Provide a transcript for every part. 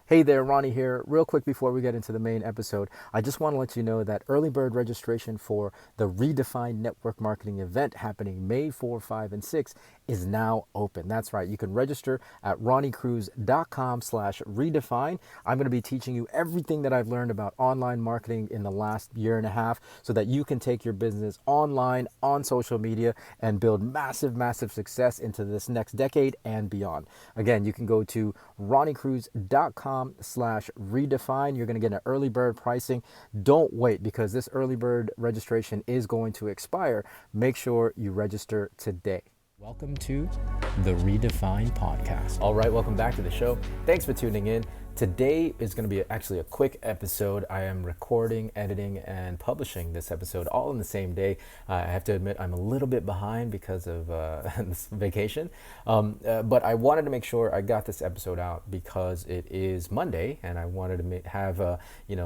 Hey there, Ronnie here. Real quick before we get into the main episode, I just want to let you know that early bird registration for the Redefined Network Marketing event happening May 4, 5, and 6 is now open. That's right. You can register at ronniecruz.com/redefine. I'm going to be teaching you everything that I've learned about online marketing in the last year and a half so that you can take your business online, on social media, and build massive, massive success into this next decade and beyond. Again, you can go to ronniecruz.com/redefine. You're going to get an early bird pricing. Don't wait because this early bird registration is going to expire. Make sure you register today. Welcome to the Redefine Podcast. All right, welcome back to the show. Thanks for tuning in. Today is going to be actually a quick episode. I am recording, editing, and publishing this episode all in the same day. I have to admit I'm a little bit behind because of this vacation, but I wanted to make sure I got this episode out because it is Monday, and I wanted to have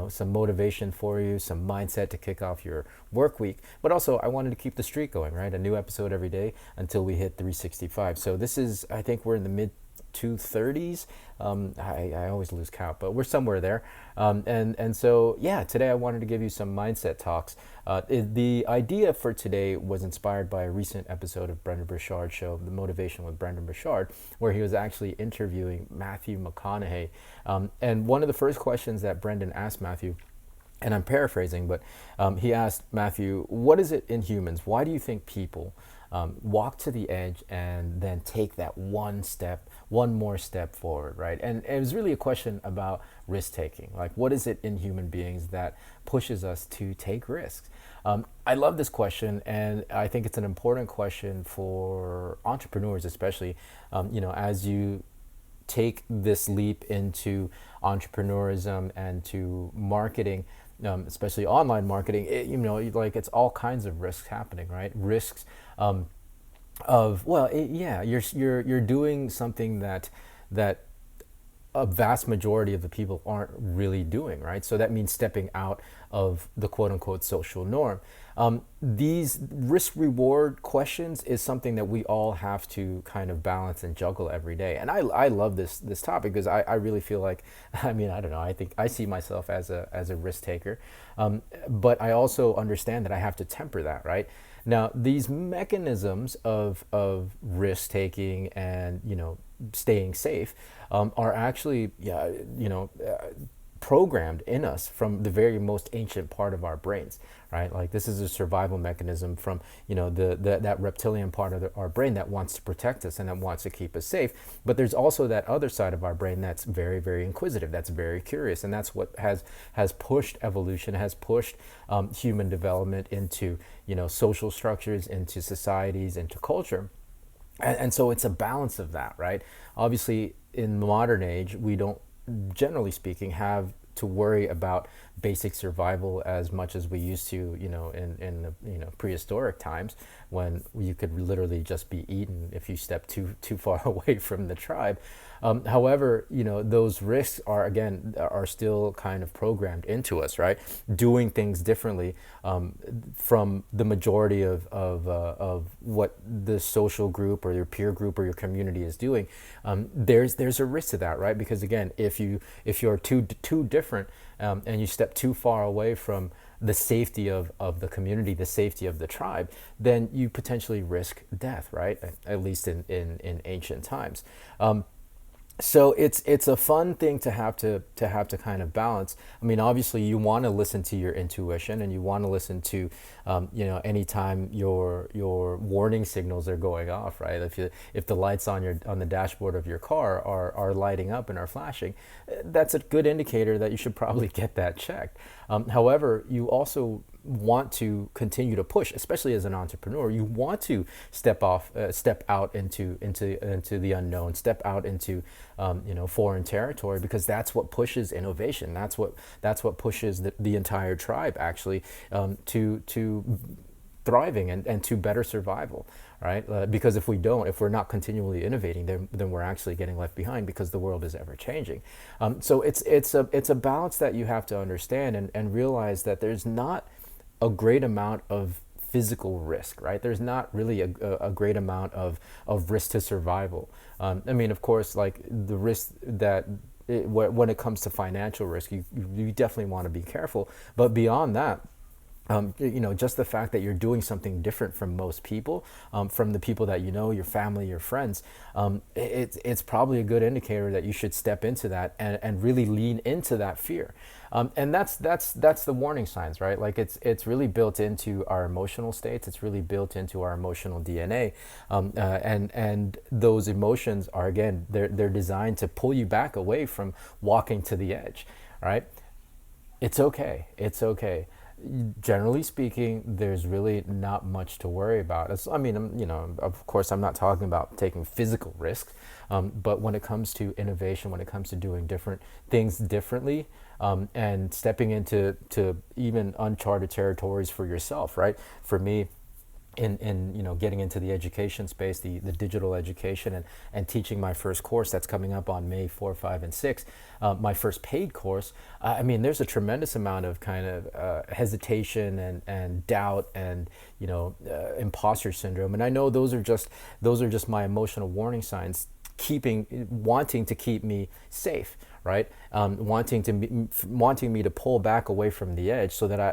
some motivation for you, some mindset to kick off your work week. But also I wanted to keep the streak going, right? A new episode every day until we hit 365. So this is, I think we're in the mid 230s. I always lose count, but we're somewhere there. So today I wanted to give you some mindset talks. The idea for today was inspired by a recent episode of Brendan Burchard's show, The Motivation with Brendan Burchard, where he was actually interviewing Matthew McConaughey. And one of the first questions that Brendan asked Matthew, and I'm paraphrasing, but he asked Matthew, what is it in humans? Why do you think people walk to the edge and then take that one more step forward, right? And it was really a question about risk taking. Like, what is it in human beings that pushes us to take risks? I love this question, and I think it's an important question for entrepreneurs, especially, as you take this leap into entrepreneurism and to marketing, especially online marketing. It's all kinds of risks happening, right? Risks you're doing something that a vast majority of the people aren't really doing, right? So that means stepping out of the quote unquote social norm. These risk reward questions is something that we all have to kind of balance and juggle every day. And I love this topic because I really feel like, I don't know, I think I see myself as a risk taker. But I also understand that I have to temper that, right? Now, these mechanisms of risk taking and, staying safe are actually, programmed in us from the very most ancient part of our brains, right? Like, this is a survival mechanism from, that reptilian part of our brain that wants to protect us and that wants to keep us safe. But there's also that other side of our brain that's very, very inquisitive, that's very curious, and that's what has pushed evolution, has pushed human development into, social structures, into societies, into culture. And so it's a balance of that, right? Obviously, in the modern age, we don't, generally speaking, have to worry about basic survival as much as we used to, in the prehistoric times when you could literally just be eaten if you stepped too far away from the tribe. However, those risks are still kind of programmed into us, right? Doing things differently from the majority of what the social group or your peer group or your community is doing. There's a risk to that, right? Because again, if you're too different and you step too far away from the safety of the community, the safety of the tribe, then you potentially risk death, right? At least in ancient times. So it's a fun thing to have to kind of balance. Obviously you want to listen to your intuition and you want to listen to, anytime your warning signals are going off, right? If the lights on the dashboard of your car are lighting up and are flashing, that's a good indicator that you should probably get that checked. However, you also want to continue to push, especially as an entrepreneur. You want to step out into the unknown, step out into foreign territory, because that's what pushes innovation. That's what pushes the entire tribe actually to thriving and to better survival, right? Because if we're not continually innovating, then we're actually getting left behind because the world is ever changing. So it's a balance that you have to understand and realize that there's not a great amount of physical risk, right? There's not really a great amount of risk to survival. Of course, like the risk that when it comes to financial risk, you definitely want to be careful. But beyond that, just the fact that you're doing something different from most people, from the people that you know, your family, your friends, it's probably a good indicator that you should step into that and really lean into that fear. And that's the warning signs, right? Like it's really built into our emotional states. It's really built into our emotional DNA, and those emotions are, again, they're designed to pull you back away from walking to the edge, right? It's okay. It's okay. Generally speaking, there's really not much to worry about. Of course, I'm not talking about taking physical risks, but when it comes to innovation, when it comes to doing different things differently, and stepping into even uncharted territories for yourself, right? For me, in getting into the education space, the digital education, and teaching my first course that's coming up on May 4, 5, and 6, my first paid course. There's a tremendous amount of kind of hesitation and doubt and imposter syndrome, and I know those are just my emotional warning signs, wanting to keep me safe, right? Wanting me to pull back away from the edge so that I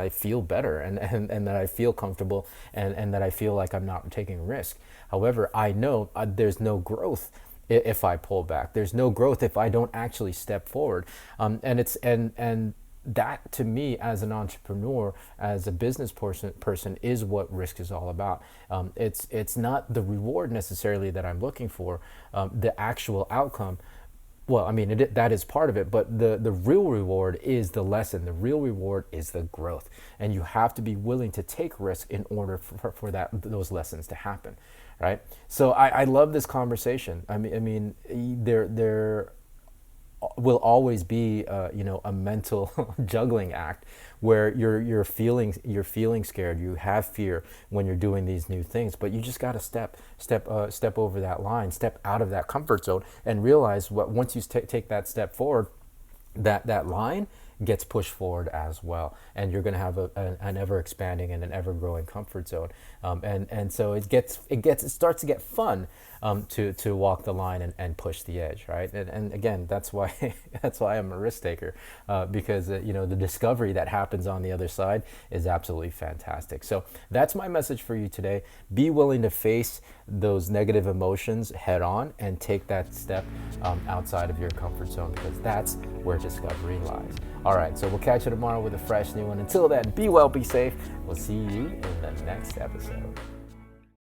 feel better and that I feel comfortable and that I feel like I'm not taking risk. However, I know there's no growth if I pull back. There's no growth if I don't actually step forward. And that, to me, as an entrepreneur, as a business person, is what risk is all about. It's not the reward necessarily that I'm looking for, the actual outcome. Well, that is part of it, but the real reward is the lesson. The real reward is the growth, and you have to be willing to take risk in order for those lessons to happen, right? So I love this conversation. There will always be a mental juggling act where you're feeling scared, you have fear when you're doing these new things, but you just got to step over that line, step out of that comfort zone, and realize once you take that step forward, that line gets pushed forward as well, and you're going to have an ever expanding and an ever growing comfort zone, and so it starts to get fun, to walk the line and push the edge, right? And again, that's why I'm a risk taker, because the discovery that happens on the other side is absolutely fantastic. So that's my message for you today. Be willing to face those negative emotions head on and take that step outside of your comfort zone, because that's where discovery lies. All right, so we'll catch you tomorrow with a fresh new one. Until then, be well, be safe. We'll see you in the next episode.